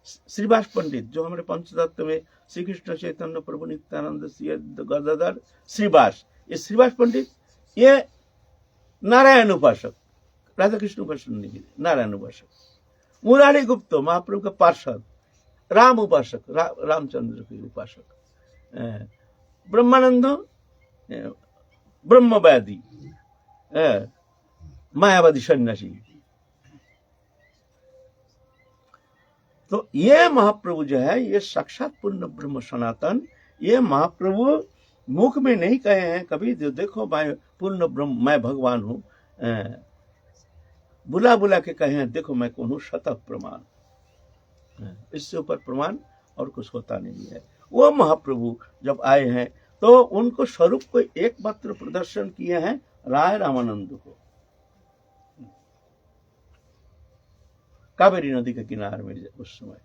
B: श्रीवास पंडित जो हमारे पंचतत्व में श्री कृष्ण चैतन्य प्रभु नित्यानंद गदाधर श्रीवास, ये श्रीवास पंडित, ये नारायण उपासक, राधा कृष्ण उपासक नहीं, नारायण उपासक। मुरारी गुप्त महाप्रभु के पार्षद, राम उपासक, रामचंद्र के उपासक। ब्रह्मानंद ब्रह्मवादी, मायावादी सन्यासी। तो ये महाप्रभु जो है, ये साक्षात पूर्ण ब्रह्म सनातन, ये महाप्रभु मुख में नहीं कहे हैं कभी, देखो मैं पूर्ण ब्रह्म, मैं भगवान हूँ, बुला बुला के कहे हैं, देखो मैं कौन हूँ, शत प्रमाण। इससे ऊपर प्रमाण और कुछ होता नहीं है। वो महाप्रभु जब आए हैं तो उनको स्वरूप को एकमात्र प्रदर्शन किए हैं राय रामानंद को, कावेरी नदी के किनारे में उस समय।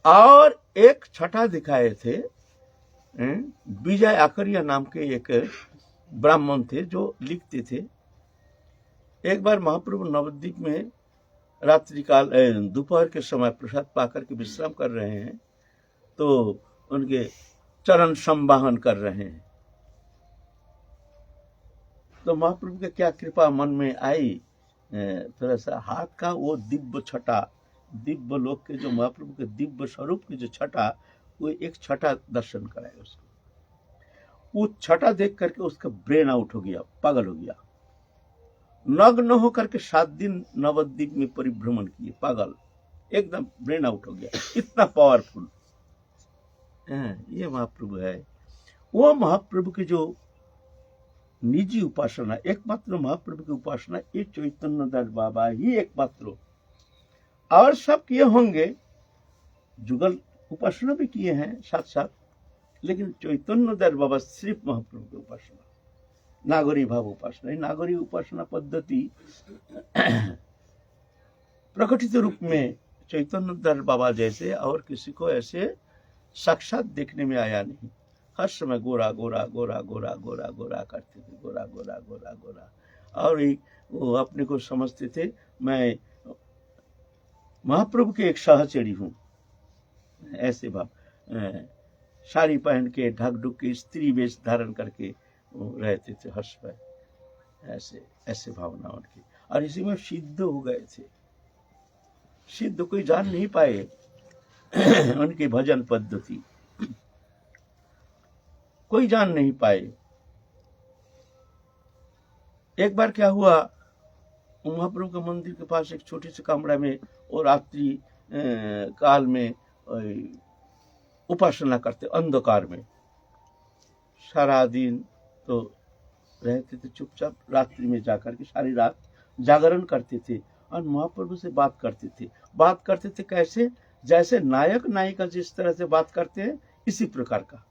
B: और एक छठा दिखाए थे, विजय आकरिया नाम के एक ब्राह्मण थे जो लिखते थे। एक बार महाप्रभु नवद्वीप में रात्रि काल दोपहर के समय प्रसाद पाकर के विश्राम कर रहे हैं, तो उनके चरण संवाहन कर रहे हैं। तो महाप्रभु के क्या कृपा मन में आई, थोड़ा सा हाथ का वो दिव्य छटा, दिव्य लोक के जो महाप्रभु के दिव्य स्वरूप की जो छटा, वो एक छटा दर्शन कराया उसको। वो छटा देख करके उसका ब्रेन आउट हो गया, पागल हो गया। नग्न होकर के 7 दिन नवद्वीप में परिभ्रमण किए, पागल। एकदम ब्रेन आउट हो गया, इतना पावरफुल। ये महाप्रभु है। वो महाप्रभु की जो निजी उपासना, एकमात्र महाप्रभु की उपासना, ये चैतन्य दास बाबा ही एकमात्र, और सब किए होंगे, जुगल उपासना भी किए हैं साथ साथ, लेकिन चैतन्य दास बाबा सिर्फ महाप्रभु की उपासना, नागरी भाव उपासना। नागरी उपासना पद्धति प्रकटित रूप में चैतन्य दास बाबा जैसे और किसी को ऐसे साक्षात देखने में आया नहीं। हर समय गोरा गोरा गोरा गोरा गोरा गोरा करते थे, गोरा गोरा गोरा गोरा, और वो अपने को समझते थे मैं महाप्रभु के एक सहचरी हूँ, ऐसे भाव। साड़ी पहन के ढक ढुक के स्त्री वेश धारण करके रहते थे हर समय, ऐसे ऐसे भावना उनकी। और इसी में सिद्ध हो गए थे, सिद्ध कोई जान नहीं पाए उनकी भजन पद्धति, कोई जान नहीं पाए। एक बार क्या हुआ, महाप्रभु के मंदिर के पास एक छोटे से कमरा में और रात्रि काल में उपासना करते, अंधकार में सारा दिन तो रहते थे चुपचाप, रात्रि में जाकर के सारी रात जागरण करते थे और महाप्रभु से बात करते थे। बात करते थे कैसे, जैसे नायक नायिका जिस तरह से बात करते हैं इसी प्रकार का।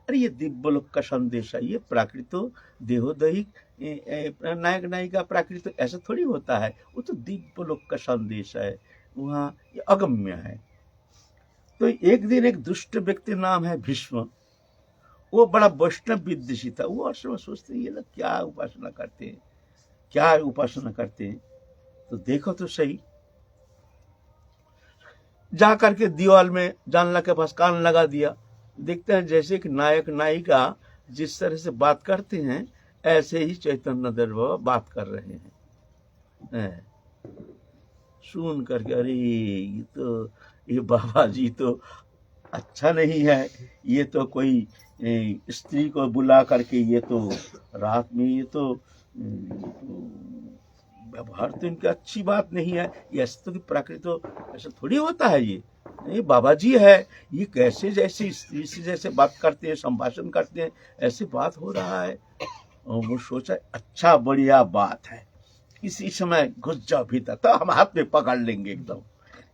B: अरे ये दिव्यलोक का संदेश है, ये प्राकृत देहोदैहिक नायक नायिका प्राकृत ऐसा थोड़ी होता है, वो तो दिव्यलोक का संदेश है, वहाँ ये अगम्य है। तो एक दिन एक दुष्ट व्यक्ति, नाम है भीष्म, वो बड़ा वैष्णव विद्वेषी था। वो हर समय सोचते ये लोग क्या उपासना करते हैं, क्या उपासना करते हैं, तो देखो तो सही। जा करके दीवार में जानला के पास कान लगा दिया, देखते हैं जैसे कि नायक नायिका जिस तरह से बात करते हैं ऐसे ही चैतन्य दास बाबा बात कर रहे हैं। सुन करके अरे ये बाबा जी तो अच्छा नहीं है, ये तो कोई स्त्री को बुला करके ये तो रात में ये तो व्यवहार तो इनका अच्छी बात नहीं है, ये ऐसा तो प्राकृत ऐसा थोड़ी होता है। ये बाबा जी है, ये कैसे जैसे स्त्री से जैसे बात करते हैं, संभाषण करते हैं, ऐसे बात हो रहा है। और वो सोचा अच्छा बढ़िया बात है, इसी समय घुस जाओ भीतर, तो हम हाथ में पकड़ लेंगे, एकदम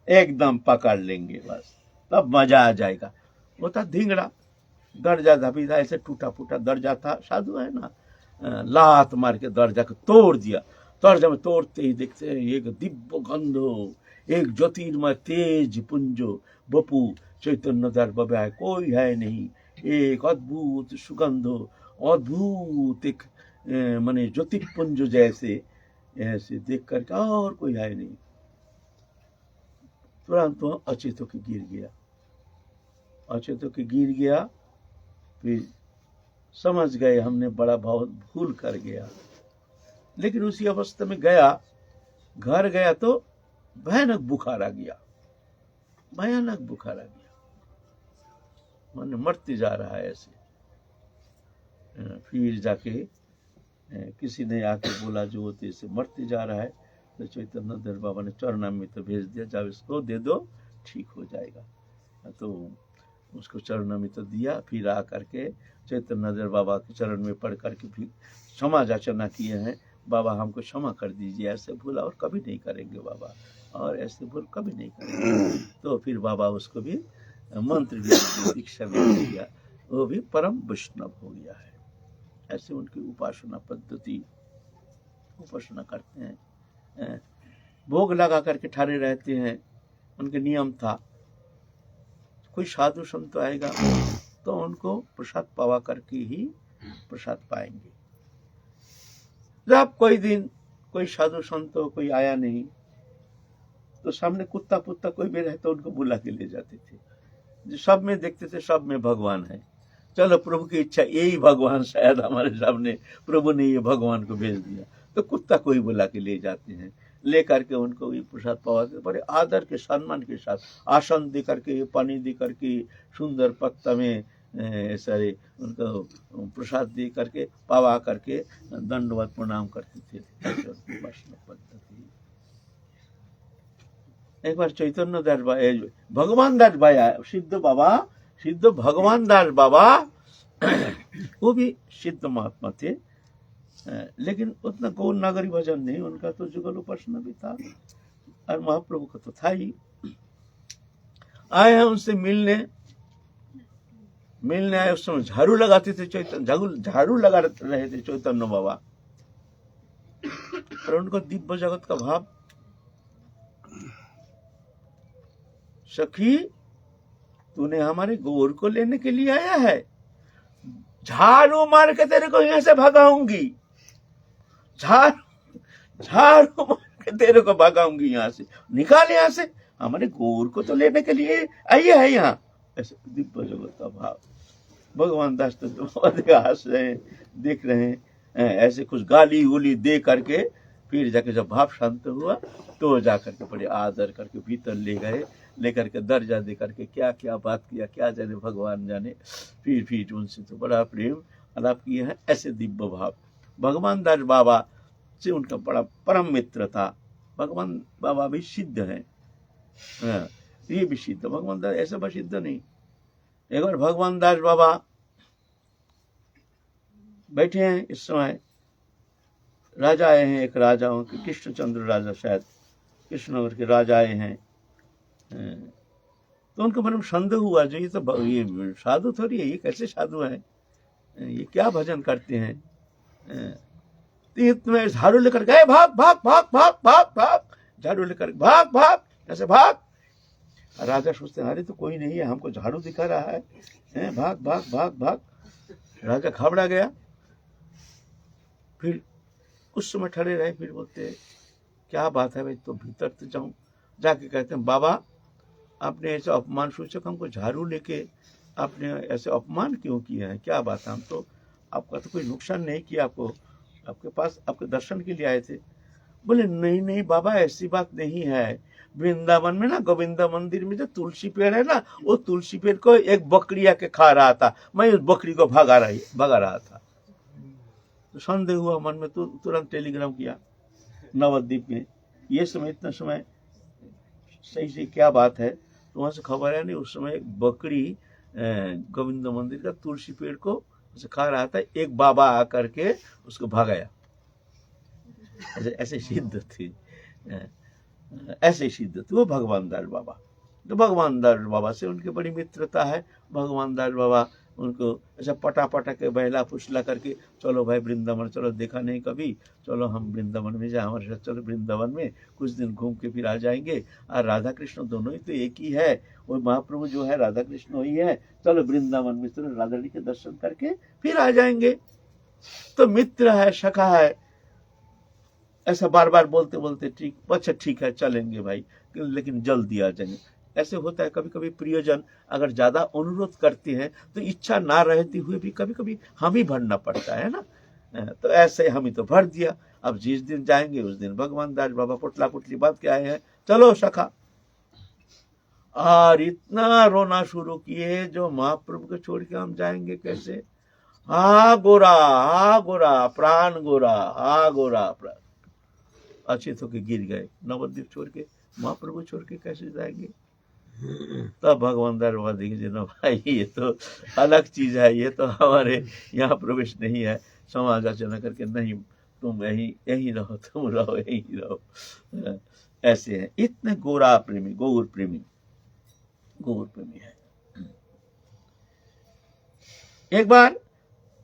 B: एकदम पकड़ लेंगे, बस तब मजा आ जाएगा। वो था धिंगड़ा, दरजा दबी था, ऐसे टूटा फूटा दरजा था, साधु है ना, लात मार के दरजा को तोड़ दिया। दरजा में तोड़ते ही देखते हैं एक दिव्य गंधो, एक ज्योतिर्मय तेज पुंजो, बपू चैतन्य दास बाबा है, कोई है नहीं, एक अद्भुत सुगंधो, अद्भुत एक माने ज्योतिपुंज जैसे, ऐसे देख करके और कोई है नहीं। तुरंत वो अचेत होकर गिर गया, अचेत होकर गिर गया। फिर समझ गए हमने बड़ा बहुत भूल कर गया। लेकिन उसी अवस्था में गया, घर गया तो भयानक बुखार आ गया, भयानक बुखार आ गया, मन मरते जा रहा है ऐसे। फिर जाके किसी ने आके बोला जो होते से मरते जा रहा है, तो चैतन्य दास बाबा ने चरणामृत भेज दिया, जब इसको दे दो ठीक हो जाएगा। तो उसको चरणामृत दिया। फिर आ करके चैतन्य दास बाबा के चरण में पढ़ करके फिर क्षमा याचना किए हैं, बाबा हमको क्षमा कर दीजिए, ऐसे भूल और कभी नहीं करेंगे बाबा, और ऐसे भूल कभी नहीं करेंगे। तो फिर बाबा उसको भी मंत्र दीक्षा भी दिया, वो भी परम वैष्णव हो गया है। ऐसे उनकी उपासना पद्धति, उपासना करते हैं, भोग लगा करके ठहरे रहते हैं, उनके नियम था। कोई साधु संत आएगा तो उनको प्रसाद पावा करके ही प्रसाद पाएंगे। जब कोई दिन कोई साधु संत कोई आया नहीं, तो सामने कुत्ता पुत्ता कोई भी रहता उनको बुला के ले जाते थे। जो सब में देखते थे सब में भगवान है, चलो प्रभु की इच्छा यही भगवान शायद हमारे सामने, प्रभु ने ये भगवान को भेज दिया, तो कुत्ता कोई बुला के ले जाते हैं, ले करके उनको ये प्रसाद पवाते, बड़े आदर के सम्मान के साथ आसन दे करके, पानी दे करके, सुंदर पत्ता में सारे उनको प्रसाद दे करके पावा करके दंडवत प्रणाम करते थे। उपासना पद्धति एक बार चैतन्य दास भगवान दास भाई आए, सिद्ध भगवान दास बाबा वो भी सिद्ध महात्मा थे, लेकिन उतना गौर नागरी भजन नहीं, उनका तो जुगल उपासना भी था और महाप्रभु का तो था ही। आए हैं उनसे मिलने आए। उस समय झाड़ू लगाते थे चैतन्य, झाड़ू लगा रहे थे चैतन्य बाबा, और उनको दिव्य जगत का भाव, सखी तूने हमारे गौर को लेने के लिए आया है, झाड़ू मार के तेरे को यहां से भगाऊंगी, झाड़ू मार के तेरे को भगाऊंगी, यहां से निकाल, यहां से हमारे गौर को तो लेने के लिए आई है यहाँ। ऐसे दिव्य जगत का भाव। भगवान दास तो हंस रहे हैं, देख रहे हैं, ऐसे कुछ गाली उली दे करके फिर जाके जब भाव शांत हुआ तो जाकर के बड़े आदर करके भीतर ले गए, लेकर के दर्जा दे करके क्या क्या बात किया क्या जाने भगवान जाने, फिर उनसे तो बड़ा प्रेम अलाप किए हैं। ऐसे दिव्य भाव। भगवान दास बाबा से उनका बड़ा परम मित्र था। भगवान बाबा भी सिद्ध है, ये भी सिद्ध, भगवान दास ऐसा बस सिद्ध नहीं। एक बार भगवान दास बाबा बैठे हैं, इस समय राजा आए हैं, एक राजाओं के कृष्णचंद्र राजा, शायद कृष्णनगर के राजा आए हैं, तो उनको मन में संदेह हुआ, जो ये साधु थोड़ी है, ये कैसे साधु है, ये क्या भजन करते हैं। तो इतने झाड़ू लेकर गए, भाग भाग भाग भाग भाग भाग, झाड़ू लेकर भाग भाग, ऐसे भाग। राजा सोचते हैं अरे तो कोई नहीं है, हमको झाड़ू दिखा रहा है, भाग भाग भाग भाग। राजा घबरा गया, फिर कुछ समय ठहरे रहे, फिर बोलते क्या बात है भाई, तो भीतर तो जाऊं। जाके कहते हैं बाबा आपने ऐसे अपमान सूचक हमको झाड़ू लेके आपने ऐसे अपमान क्यों किया है, क्या बात है, हम तो आपका तो कोई नुकसान नहीं किया, आपको आपके पास आपके दर्शन के लिए आए थे। बोले नहीं नहीं बाबा ऐसी बात नहीं है, वृंदावन में ना गोविंदा मंदिर में जो तुलसी पेड़ है ना, वो तुलसी पेड़ को एक बकरी आके खा रहा था, मैं उस बकरी को भगा रहा था। तो संदेह हुआ मन में, तो तुरंत टेलीग्राम किया नवद्वीप में, ये समय इतना समय सही से क्या बात है, तो वहां से खबर है नहीं, उस समय एक बकरी गोविंद मंदिर का तुलसी पेड़ को खा रहा था, एक बाबा आकर के उसको भगाया। ऐसे सिद्ध थे, ऐसे सिद्ध थे वो भगवान दास बाबा। तो भगवान दास बाबा से उनकी बड़ी मित्रता है। भगवान दास बाबा उनको ऐसा पटा के बहला फुसला करके, चलो भाई वृंदावन चलो, देखा नहीं कभी, चलो हम वृंदावन में जाए, हमारे साथ चलो वृंदावन में कुछ दिन घूम के फिर आ जाएंगे, और राधा कृष्ण दोनों ही तो एक ही है, वो महाप्रभु जो है राधा कृष्ण वही है, चलो वृंदावन में चलो राधा जी के दर्शन करके फिर आ जाएंगे। तो मित्र है, सखा है, ऐसा बार बार बोलते बोलते ठीक, अच्छा ठीक है चलेंगे भाई, लेकिन जल्दी आ जाएंगे। ऐसे होता है कभी कभी प्रियजन अगर ज्यादा अनुरोध करते हैं तो इच्छा ना रहती हुए भी कभी कभी हम ही भरना पड़ता है ना, तो ऐसे हम ही तो भर दिया। अब जिस दिन जाएंगे उस दिन भगवान दास बाबा पुटला पुटली बात क्या है, चलो सखा, और इतना रोना शुरू किए जो महाप्रभु को छोड़ के हम जाएंगे कैसे, हा गोरा प्राण गोरा, हा गोरा प्राण, अचित होके गिर गए। नवद्वीप छोड़ के महाप्रभु छोड़ के कैसे जाएंगे। तब भगवान दास बाबा देखिए ना भाई, ये तो अलग चीज है, ये तो हमारे यहाँ प्रवेश नहीं है, समाज आचरण करके नहीं, तुम यही रहो, तुम रहो यही रहो। ऐसे है, इतने गोरा प्रेमी, गौर प्रेमी है। एक बार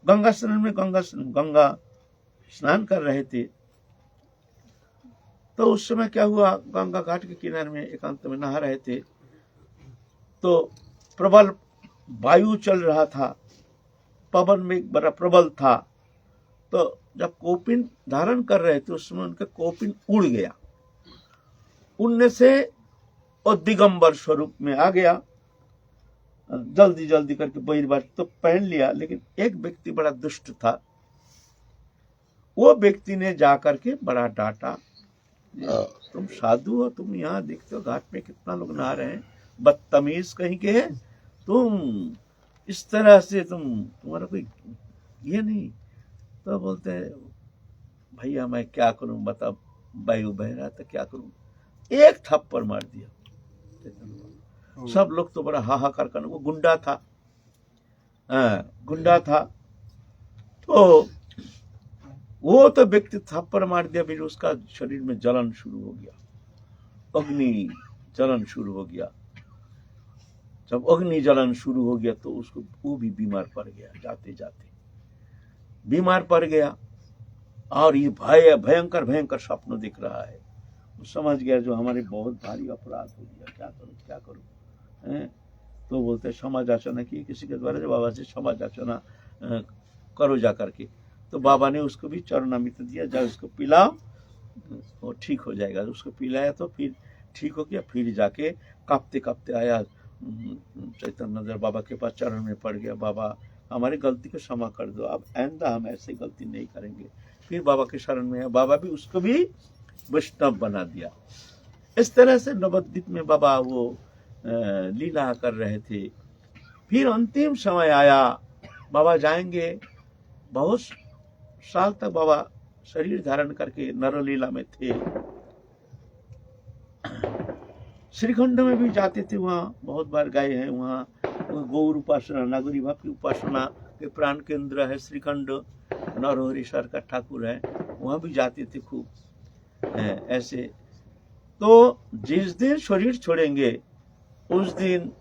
B: गंगा स्नान कर रहे थे, तो उस समय क्या हुआ, गंगा घाट के किनारे में एकांत में नहा रहे थे, तो प्रबल वायु चल रहा था, पवन में बड़ा प्रबल था, तो जब कोपिन धारण कर रहे थे उस समय उनका कोपिन उड़ गया, उड़ने से और दिगंबर स्वरूप में आ गया, जल्दी करके बहिर्वास तो पहन लिया। लेकिन एक व्यक्ति बड़ा दुष्ट था, वो व्यक्ति ने जाकर के बड़ा डांटा, तुम साधु हो, तुम यहाँ देखते हो घाट में कितना लोग नहा रहे हैं, बदतमीज कहीं के हैं तुम, इस तरह से तुम्हारा कोई ये नहीं। तो बोलते हैं भैया मैं क्या करूं, बता, वायु बह रहा था क्या करूं। एक थप्पड़ मार दिया। सब लोग तो बड़ा हाहाकार करने, वो गुंडा था, गुंडा था, तो वो तो व्यक्ति थप्पड़ मार दिया, फिर उसका शरीर में जलन शुरू हो गया, अग्नि जलन शुरू हो गया। जब अग्नि जलन शुरू हो गया तो उसको, वो भी बीमार पड़ गया, जाते जाते बीमार पड़ गया। और ये भयंकर भयंकर स्वप्न दिख रहा है। वो समझ गया जो हमारे बहुत भारी अपराध हो गया, क्या करूं क्या करूं, तो बोलते क्षमा याचना की किसी के द्वारा, बाबा से क्षमा याचना करो जा करके। तो बाबा ने उसको भी चरणामृत दिया, जा उसको पिलाओ वो ठीक हो जाएगा। उसको पिलाया तो फिर ठीक हो गया। फिर जाके कांपते कांपते आया चैतन्य बाबा के पास, चरण में पड़ गया, बाबा हमारी गलती को क्षमा कर दो, अब आइंदा हम ऐसी गलती नहीं करेंगे। फिर बाबा के शरण में आया, बाबा भी उसको भी वैष्णव बना दिया। इस तरह से नवद्वीप में बाबा वो लीला कर रहे थे। फिर अंतिम समय आया, बाबा जाएंगे, बहुत साल तक बाबा शरीर धारण करके नरलीला में थे। श्रीखंड में भी जाते थे, वहाँ बहुत बार गए हैं। वहाँ गौर उपासना, नागरी भाव की उपासना के प्राण केंद्र है श्रीखंड, नरहरि सर का ठाकुर है, वहाँ भी जाते थे खूब ऐसे। तो जिस दिन शरीर छोड़ेंगे उस दिन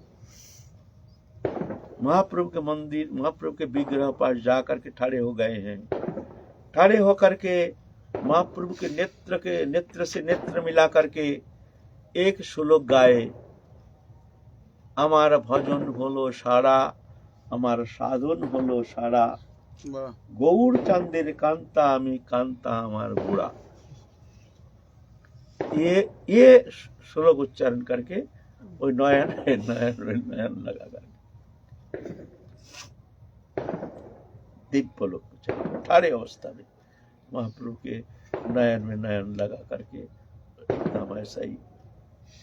B: महाप्रभु के मंदिर, महाप्रभु के विग्रह पास जा करके खड़े हो गए हैं। खड़े होकर के महाप्रभु के नेत्र से नेत्र मिला करके एक श्लोक गाए, আমার ভজন হলো সারা, আমার সাধন হলো সারা, গৌর চাঁদের কান্তা আমি, কান্তা আমার গোড়া। ये श्लोक उच्चारण करके वो नयन नयन लगा करके दिव्य लोक उच्चारण ठाड़े अवस्था में महाप्रभु के नयन में नयन लगा करके एकदम ऐसा ही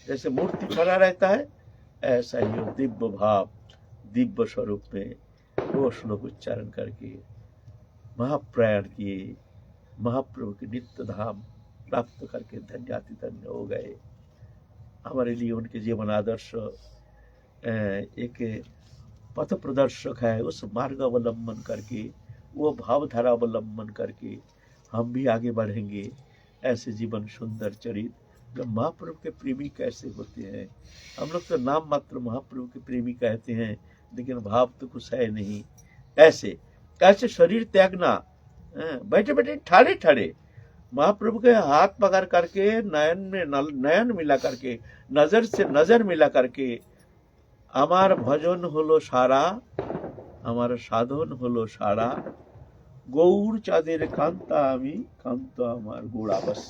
B: जैसे मूर्ति खड़ा रहता है, ऐसा ही दिव्य भाव, दिव्य स्वरूप में वो श्लोक उच्चारण करके महाप्रयाण किए, महाप्रभु के नित्य धाम प्राप्त करके धन्याति धन्य हो गए। हमारे लिए उनके जीवन आदर्श एक पथ प्रदर्शक है। उस मार्ग अवलंबन करके, वो भावधारा अवलंबन करके हम भी आगे बढ़ेंगे। ऐसे जीवन सुंदर चरित्र जो महाप्रभु के प्रेमी कैसे होते हैं। हम लोग तो नाम मात्र महाप्रभु के प्रेमी कहते हैं, लेकिन भाव तो कुछ है नहीं। ऐसे कैसे शरीर त्यागना, बैठे बैठे ठाड़े ठाड़े महाप्रभु के हाथ पकड़ करके, नयन में नयन मिला करके, नजर से नजर मिला करके, আমার ভজন হলো সারা, আমার সাধন হলো সারা, গৌর চাঁদের কান্তা আমি, কান্ত আমার গোড়া। बस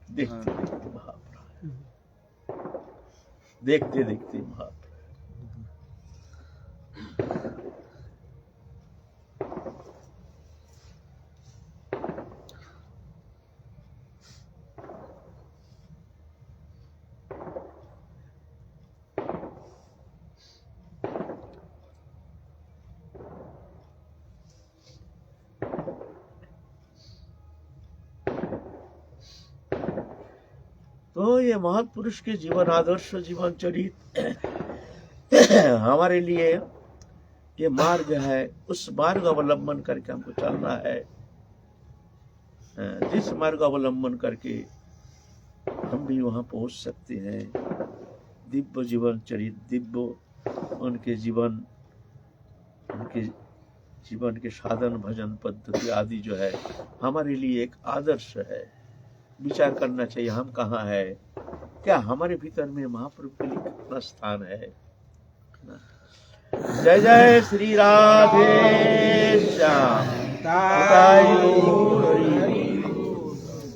B: देखते देखते महाप्रभु, देखते देखते महाप्रभु। तो ये महापुरुष के जीवन आदर्श, जीवन चरित्र हमारे लिए ये मार्ग है। उस मार्ग अवलंबन करके हमको चलना है। जिस मार्ग अवलंबन करके हम भी वहां पहुंच सकते हैं। दिव्य जीवन चरित्र, दिव्य उनके जीवन के साधन भजन पद्धति आदि जो है हमारे लिए एक आदर्श है। विचार करना चाहिए हम कहाँ है, क्या हमारे भीतर में महाप्रभु के लिए कितना स्थान है। जय जय श्री राधे श्याम।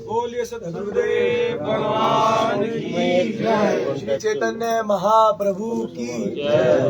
A: बोलिए सद्गुरुदेव भगवान की जय।
C: श्री चैतन्य महाप्रभु की जय।